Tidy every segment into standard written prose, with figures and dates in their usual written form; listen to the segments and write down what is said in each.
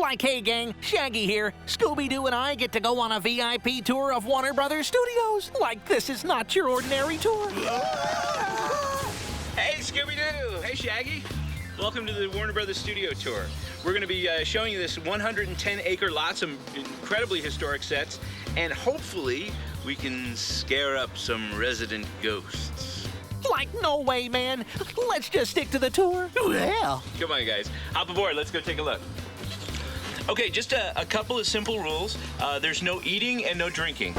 Like, hey gang, Shaggy here. Scooby-Doo and I get to go on a VIP tour of Warner Brothers Studios. Like, this is not your ordinary tour. Hey, Scooby-Doo! Hey, Shaggy! Welcome to the Warner Brothers Studio Tour. We're going to be showing you this 110-acre lot, some incredibly historic sets, and hopefully we can scare up some resident ghosts. Like, no way, man. Let's just stick to the tour. Yeah. Come on, guys. Hop aboard. Let's go take a look. Okay, just a couple of simple rules. There's no eating and no drinking.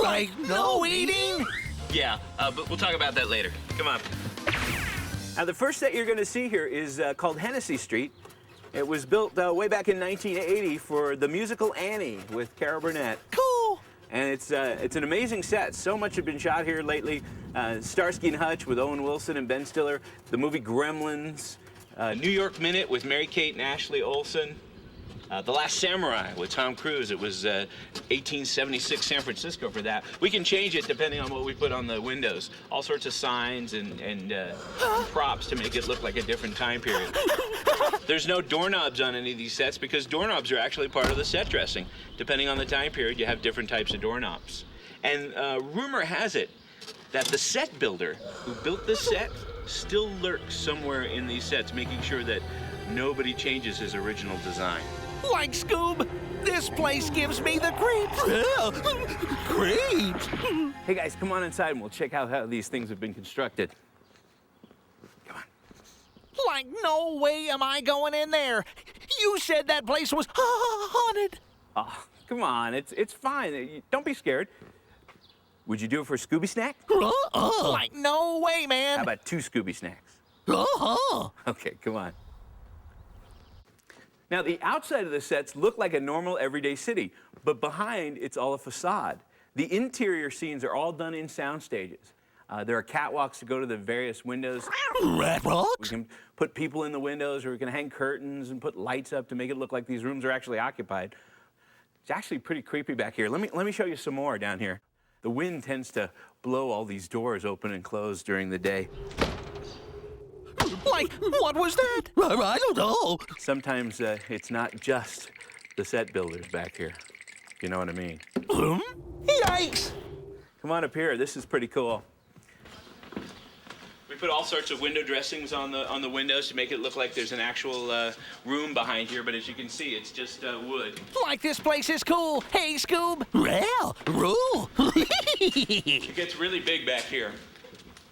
Like, no eating? Yeah, but we'll talk about that later. Come on. Now, the first set you're going to see here is called Hennessy Street. It was built way back in 1980 for the musical Annie with Carol Burnett. Cool. And it's an amazing set. So much has been shot here lately. Starsky and Hutch with Owen Wilson and Ben Stiller. The movie Gremlins. New York Minute with Mary-Kate and Ashley Olsen. The Last Samurai with Tom Cruise. It was 1876 San Francisco for that. We can change it depending on what we put on the windows. All sorts of signs and props to make it look like a different time period. There's no doorknobs on any of these sets because doorknobs are actually part of the set dressing. Depending on the time period, you have different types of doorknobs. And rumor has it that the set builder who built this set still lurks somewhere in these sets, making sure that nobody changes his original design. Like, Scoob, this place gives me the creeps. Creeps. Hey guys, come on inside and we'll check out how these things have been constructed. Come on. Like, no way am I going in there. You said that place was haunted. Oh, come on, it's fine. Don't be scared. Would you do it for a Scooby snack? Like, no way, man. How about 2 Scooby snacks? Okay, come on. Now, the outside of the sets look like a normal everyday city, but behind, it's all a facade. The interior scenes are all done in sound stages. There are catwalks to go to the various windows. We can put people in the windows, or we can hang curtains and put lights up to make it look like these rooms are actually occupied. It's actually pretty creepy back here. Let me show you some more down here. The wind tends to blow all these doors open and close during the day. Like, what was that? I don't know. Sometimes it's not just the set builders back here. You know what I mean? Yikes! Come on up here. This is pretty cool. We put all sorts of window dressings on the windows to make it look like there's an actual room behind here, but as you can see, it's just wood. Like, this place is cool. Hey, Scoob. Well, rule. It gets really big back here.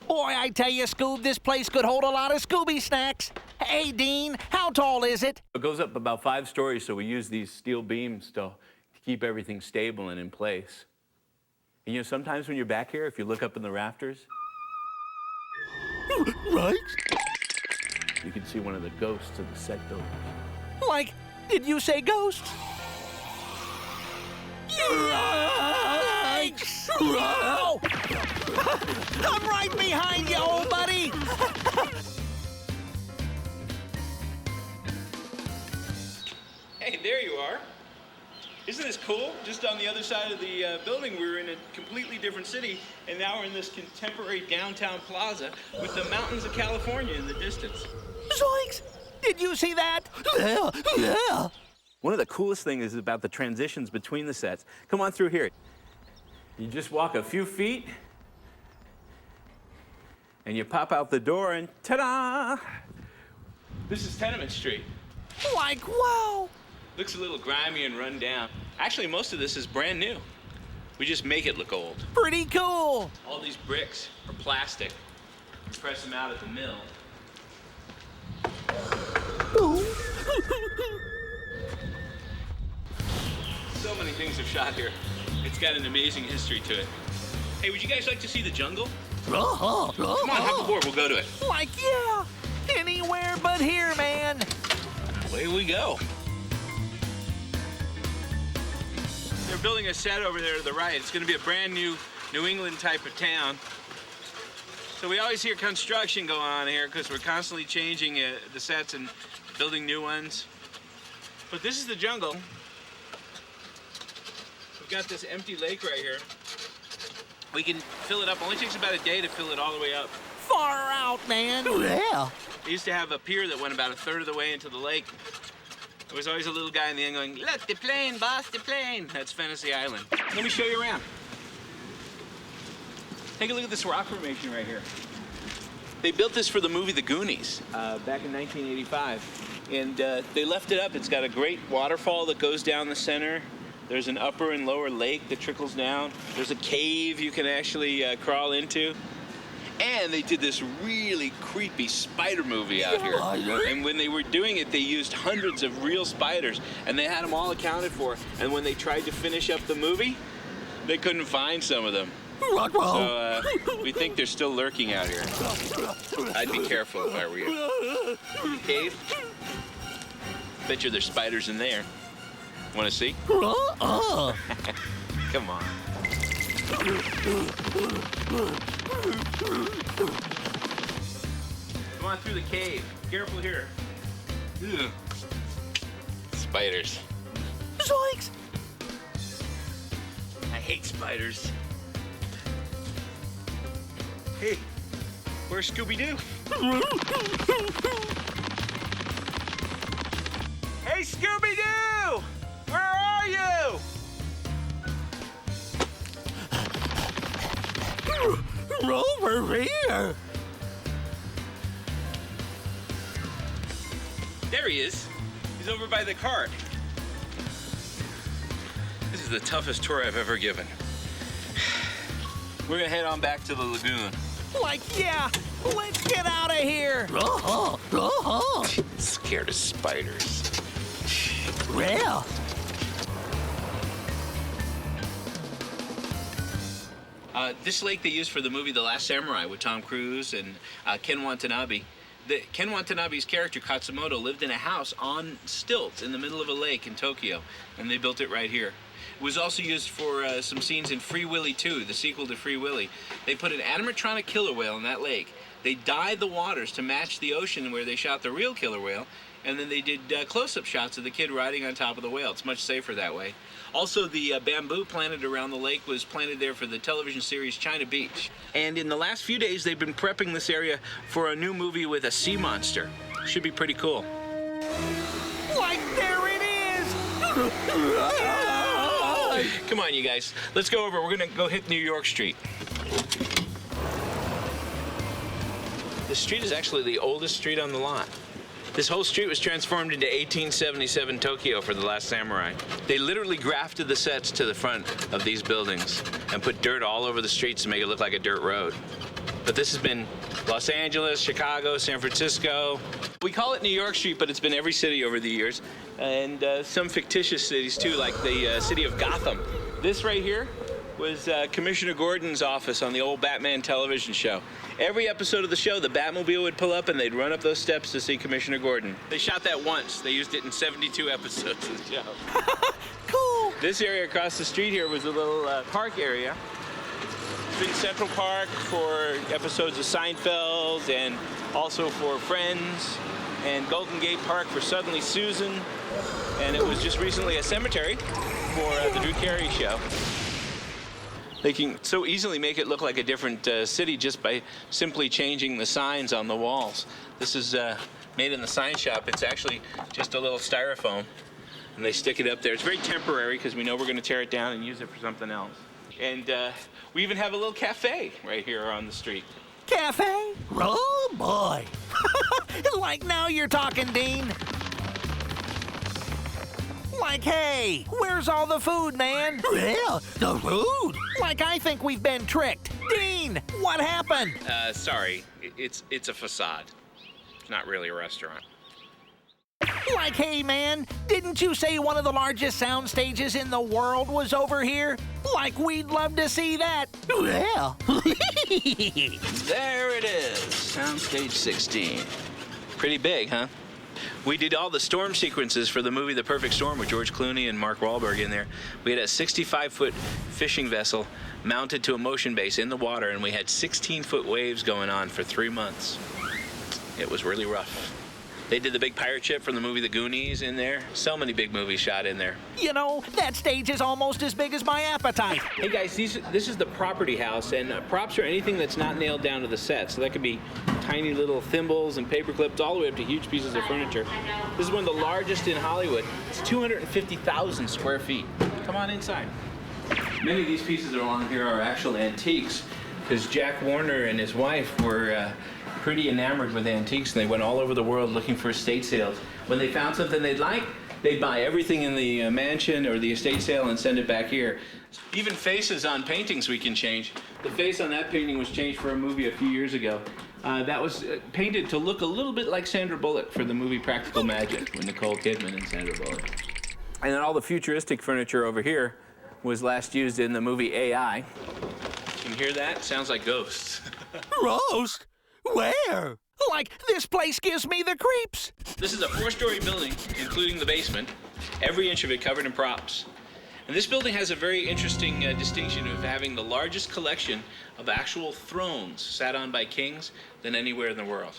Boy, I tell you, Scoob, this place could hold a lot of Scooby snacks. Hey, Dean, how tall is it? It goes up about 5 stories, so we use these steel beams to keep everything stable and in place. And you know, sometimes when you're back here, if you look up in the rafters, right? You can see one of the ghosts of the set builders. Like, did you say ghosts? Yikes! Oh! I'm right behind you, old buddy! Hey, there you are. Isn't this cool? Just on the other side of the building, we were in a completely different city, and now we're in this contemporary downtown plaza with the mountains of California in the distance. Zoinks! Did you see that? Yeah. One of the coolest things is about the transitions between the sets. Come on through here. You just walk a few feet, and you pop out the door, and ta-da! This is Tenement Street. Like, wow! Looks a little grimy and run down. Actually, most of this is brand new. We just make it look old. Pretty cool! All these bricks are plastic. You press them out at the mill. So many things have shot here. It's got an amazing history to it. Hey, would you guys like to see the jungle? Come on, hop aboard, we'll go to it. Like, yeah! Anywhere but here, man! Away we go. They're building a set over there to the right. It's going to be a brand new New England type of town. So we always hear construction going on here because we're constantly changing the sets and building new ones. But this is the jungle. We've got this empty lake right here. We can fill it up. Only takes about a day to fill it all the way up. Far out, man. Yeah. They used to have a pier that went about a third of the way into the lake. There was always a little guy in the end going, "Look, the plane, boss, the plane." That's Fantasy Island. Let me show you around. Take a look at this rock formation right here. They built this for the movie The Goonies back in 1985. And they left it up. It's got a great waterfall that goes down the center. There's an upper and lower lake that trickles down. There's a cave you can actually crawl into. And they did this really creepy spider movie out here. And when they were doing it, they used hundreds of real spiders, and they had them all accounted for. And when they tried to finish up the movie, they couldn't find some of them. So we think they're still lurking out here. I'd be careful if I were you. The cave? Bet you there's spiders in there. Want to see? Come on. Come on through the cave. Careful here. Ugh. Spiders. Zoinks! I hate spiders. Hey, where's Scooby-Doo? Hey, Scooby-Doo! Where are you? Over here! There he is. He's over by the cart. This is the toughest tour I've ever given. We're gonna head on back to the lagoon. Like, yeah, let's get out of here! Scared of spiders. Well. This lake they used for the movie The Last Samurai with Tom Cruise and Ken Watanabe. Ken Watanabe's character, Katsumoto, lived in a house on stilts in the middle of a lake in Tokyo, and they built it right here. It was also used for some scenes in Free Willy 2, the sequel to Free Willy. They put an animatronic killer whale in that lake. They dyed the waters to match the ocean where they shot the real killer whale, and then they did close-up shots of the kid riding on top of the whale. It's much safer that way. Also, the bamboo planted around the lake was planted there for the television series China Beach. And in the last few days, they've been prepping this area for a new movie with a sea monster. Should be pretty cool. Like, there it is! Come on, you guys. Let's go over. We're going to go hit New York Street. This street is actually the oldest street on the lot. This whole street was transformed into 1877 Tokyo for The Last Samurai. They literally grafted the sets to the front of these buildings and put dirt all over the streets to make it look like a dirt road. But this has been Los Angeles, Chicago, San Francisco. We call it New York Street, but it's been every city over the years, and some fictitious cities too, like the city of Gotham. This right here was Commissioner Gordon's office on the old Batman television show. Every episode of the show, the Batmobile would pull up and they'd run up those steps to see Commissioner Gordon. They shot that once. They used it in 72 episodes of the show. Cool! This area across the street here was a little park area. It's been Central Park for episodes of Seinfeld and also for Friends, and Golden Gate Park for Suddenly Susan, and it was just recently a cemetery for the Drew Carey show. They can so easily make it look like a different city just by simply changing the signs on the walls. This is made in the sign shop. It's actually just a little styrofoam, and they stick it up there. It's very temporary because we know we're going to tear it down and use it for something else. And we even have a little cafe right here on the street. Cafe? Oh, boy. Like, now you're talking, Dean. Like, hey, where's all the food, man? Yeah, the food. Like, I think we've been tricked. Dean, what happened? Sorry, it's a facade. It's not really a restaurant. Like, hey, man, didn't you say one of the largest sound stages in the world was over here? Like, we'd love to see that. Yeah. There it is, Soundstage 16. Pretty big, huh? We did all the storm sequences for the movie The Perfect Storm with George Clooney and Mark Wahlberg in there. We had a 65-foot fishing vessel mounted to a motion base in the water, and we had 16-foot waves going on for 3 months. It was really rough. They did the big pirate ship from the movie The Goonies in there. So many big movies shot in there. You know, that stage is almost as big as my appetite. Hey guys, this is the property house, and props are anything that's not nailed down to the set. So that could be tiny little thimbles and paper clips all the way up to huge pieces of furniture. This is one of the largest in Hollywood. It's 250,000 square feet. Come on inside. Many of these pieces along here are actual antiques, because Jack Warner and his wife were pretty enamored with antiques, and they went all over the world looking for estate sales. When they found something they'd like, they'd buy everything in the mansion or the estate sale and send it back here. Even faces on paintings we can change. The face on that painting was changed for a movie a few years ago. That was painted to look a little bit like Sandra Bullock for the movie Practical Magic with Nicole Kidman and Sandra Bullock. And then all the futuristic furniture over here was last used in the movie AI. Can you hear that? Sounds like ghosts. Roast? Where? Like, this place gives me the creeps. This is a 4-story building, including the basement, every inch of it covered in props. And this building has a very interesting distinction of having the largest collection of actual thrones sat on by kings than anywhere in the world.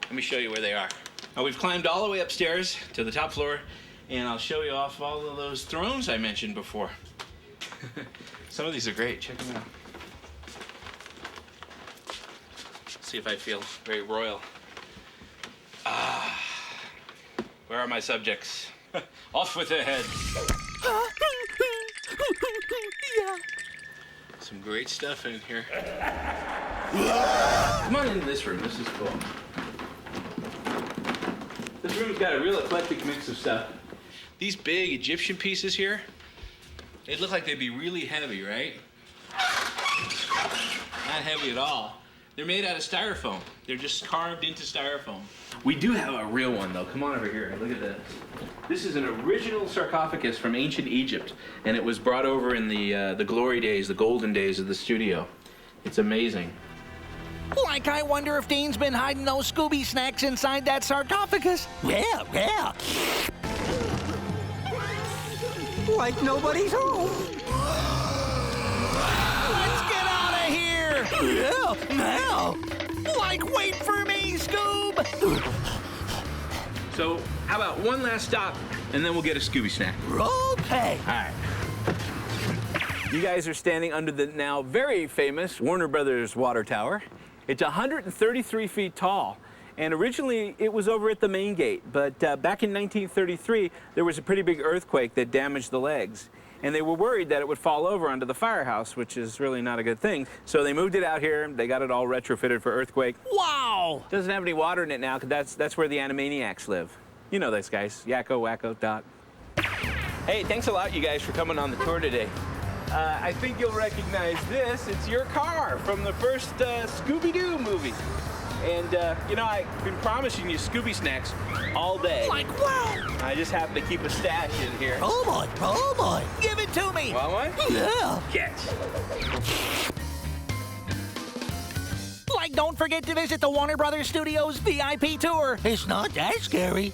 Let me show you where they are. Now, we've climbed all the way upstairs to the top floor, and I'll show you off all of those thrones I mentioned before. Some of these are great. Check them out. See if I feel very royal. Where are my subjects? Off with their heads. Yeah. Some great stuff in here. Come on into this room. This is cool. This room's got a real eclectic mix of stuff. These big Egyptian pieces here, they'd look like they'd be really heavy, right? Not heavy at all. They're made out of styrofoam. They're just carved into styrofoam. We do have a real one, though. Come on over here. Look at this. This is an original sarcophagus from ancient Egypt, and it was brought over in the glory days, the golden days of the studio. It's amazing. Like, I wonder if Dean's been hiding those Scooby snacks inside that sarcophagus. Yeah. Like nobody's home. Let's get out of here. Yeah, now. Like, wait for me, Scoob. So, how about one last stop, and then we'll get a Scooby snack. Okay. All right. You guys are standing under the now very famous Warner Brothers water tower. It's 133 feet tall, and originally it was over at the main gate, but back in 1933, there was a pretty big earthquake that damaged the legs, and they were worried that it would fall over onto the firehouse, which is really not a good thing. So they moved it out here. They got it all retrofitted for earthquake. Wow. Doesn't have any water in it now, because that's where the Animaniacs live. You know those guys, Yakko, Wacko, Dot. Hey, thanks a lot, you guys, for coming on the tour today. I think you'll recognize this. It's your car from the first Scooby-Doo movie. And, you know, I've been promising you Scooby snacks all day. Like, wow. I just happen to keep a stash in here. Oh, boy. Give it to me. Want one? Yeah. Catch. Like, don't forget to visit the Warner Brothers Studios VIP tour. It's not that scary.